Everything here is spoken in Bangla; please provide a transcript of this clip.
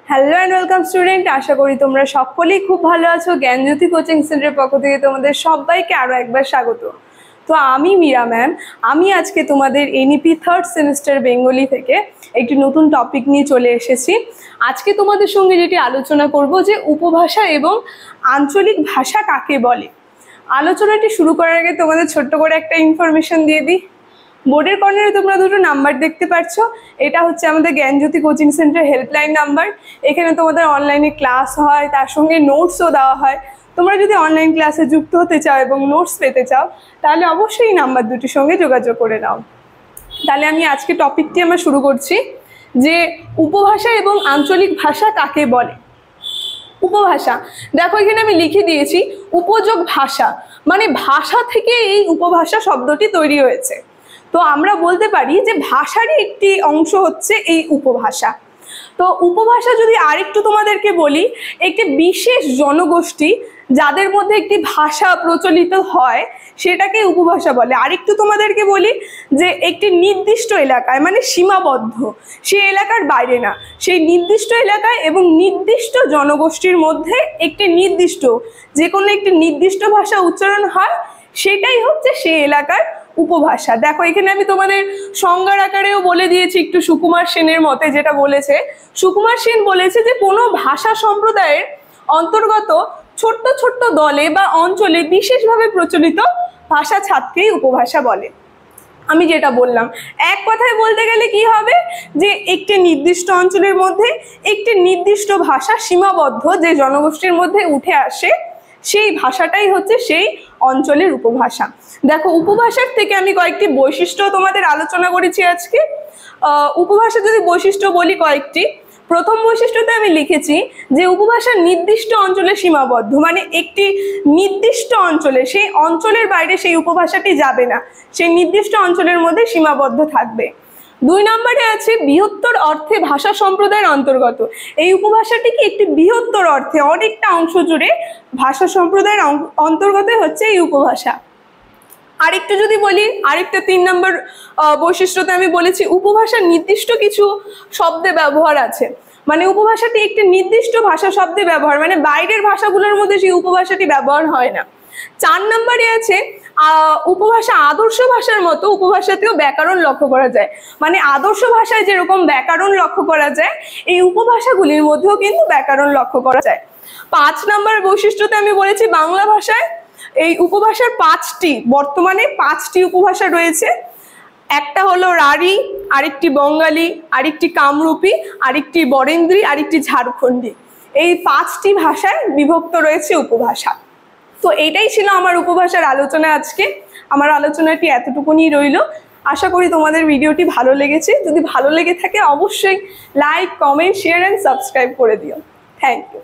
হ্যালো অ্যান্ড ওয়েলকাম স্টুডেন্ট, আশা করি তোমরা সকলেই খুব ভালো আছো। জ্ঞানজ্যোতি কোচিং সেন্টারের পক্ষ থেকে তোমাদের সবাইকে আরও একবার স্বাগত। তো আমি মীরা ম্যাম, আমি আজকে তোমাদের এনইপি থার্ড সেমিস্টার বেঙ্গলি থেকে একটি নতুন টপিক নিয়ে চলে এসেছি। আজকে তোমাদের সঙ্গে যেটি আলোচনা করব যে উপভাষা এবং আঞ্চলিক ভাষা কাকে বলে। আলোচনাটি শুরু করার আগে তোমাদের ছোট্ট করে একটা ইনফরমেশন দিয়ে দিই। বোর্ডের কর্নারে তোমরা দুটো নাম্বার দেখতে পাচ্ছ, এটা হচ্ছে আমাদের জ্ঞানজ্যোতি কোচিং সেন্টার হেল্পলাইন নাম্বার। এখানে তোমাদের অনলাইনে ক্লাস হয়, তার সঙ্গে নোটসও দেওয়া হয়। তোমরা যদি অনলাইন ক্লাসে যুক্ত হতে চাও এবং নোটস পেতে চাও তাহলে অবশ্যই নাম্বার দুটির সঙ্গে যোগাযোগ করে নাও। তাহলে আমি আজকে টপিকটি আমরা শুরু করছি যে উপভাষা এবং আঞ্চলিক ভাষা কাকে বলে। উপভাষা, দেখো এখানে আমি লিখে দিয়েছি উপযোগ ভাষা, মানে ভাষা থেকে এই উপভাষা শব্দটি তৈরি হয়েছে। তো আমরা বলতে পারি যে ভাষারই একটি অংশ হচ্ছে এই উপভাষা। তো উপভাষা যদি আরেকটু তোমাদেরকে বলি, একটি বিশেষ জনগোষ্ঠী যাদের মধ্যে একটি ভাষা প্রচলিত হয় সেটাকে উপভাষা বলে। আরেকটু তোমাদেরকে বলি যে একটি নির্দিষ্ট এলাকায়, মানে সীমাবদ্ধ, সেই এলাকার বাইরে না, সেই নির্দিষ্ট এলাকায় এবং নির্দিষ্ট জনগোষ্ঠীর মধ্যে একটি নির্দিষ্ট যে কোনো একটি নির্দিষ্ট ভাষা উচ্চারণ হয়, সেটাই হচ্ছে সেই এলাকার উপভাষা। দেখো এখানে আমি তোমাদের সংজ্ঞার আকারেও বলে দিয়েছি একটু সুকুমার সেনের মতে, যেটা বলেছে সুকুমার সেন বলেছে যে কোনো ভাষা সম্প্রদায়ের অন্তর্গত ছোট্ট ছোট্ট দলে বা অঞ্চলে বিশেষভাবে প্রচলিত ভাষা ছাদকেই উপভাষা বলে। আমি যেটা বললাম, এক কথায় বলতে গেলে কি হবে যে একটি নির্দিষ্ট অঞ্চলের মধ্যে একটি নির্দিষ্ট ভাষা সীমাবদ্ধ যে জনগোষ্ঠীর মধ্যে উঠে আসে, সেই ভাষাটাই হচ্ছে সেই অঞ্চলের উপভাষা। দেখো উপভাষার থেকে আমি কয়েকটি বৈশিষ্ট্য তোমাদের আলোচনা করেছি আজকে। উপভাষা যদি বৈশিষ্ট্য বলি কয়েকটি, প্রথম বৈশিষ্ট্যতে আমি লিখেছি যে উপভাষা নির্দিষ্ট অঞ্চলে সীমাবদ্ধ, মানে একটি নির্দিষ্ট অঞ্চলে, সেই অঞ্চলের বাইরে সেই উপভাষাটি যাবে না, সেই নির্দিষ্ট অঞ্চলের মধ্যে সীমাবদ্ধ থাকবে। 2 নম্বরে আছে বৃহত্তর অর্থে ভাষা সম্প্রদায়ের অন্তর্গত। এই উপভাষাটি কি একটি বৃহত্তর অর্থে অনেকটা অংশ জুড়ে ভাষা সম্প্রদায়ের অন্তর্গত হচ্ছে এই উপভাষা। আরেকটু যদি বলি, আরেকটা 3 নম্বর বৈশিষ্ট্যতে আমি বলেছি উপভাষার নির্দিষ্ট কিছু শব্দে ব্যবহার আছে, মানে উপভাষাটি একটি নির্দিষ্ট ভাষা শব্দে ব্যবহার, মানে বাইরের ভাষাগুলোর মধ্যে সেই উপভাষাটি ব্যবহার হয় না। 4 নম্বরে আছে উপভাষা আদর্শ ভাষার মতো উপভাষাতেও ব্যাকরণ লক্ষ্য করা যায়, মানে আদর্শ ভাষায় যেরকম ব্যাকরণ লক্ষ্য করা যায় এই উপভাষাগুলির মধ্যেও কিন্তু ব্যাকরণ লক্ষ্য করা যায়। 5 নম্বর বৈশিষ্ট্যতে আমি বলেছি বাংলা ভাষায় এই উপভাষার বর্তমানে 5টি উপভাষা রয়েছে। একটা হলো রাঢ়ী, আরেকটি বঙ্গালী, আরেকটি কামরূপী, আরেকটি বরেন্দ্রী, আরেকটি ঝাড়খণ্ডী। এই 5টি ভাষায় বিভক্ত রয়েছে উপভাষা। তো এইটাই ছিল আমার উপভাষার আলোচনা আজকে। আমার আলোচনাটি এতটুকুনি রইল। আশা করি তোমাদের ভিডিওটি ভালো লেগেছে। যদি ভালো লেগে থাকে অবশ্যই like, comment, share and subscribe করে দিও। Thank you.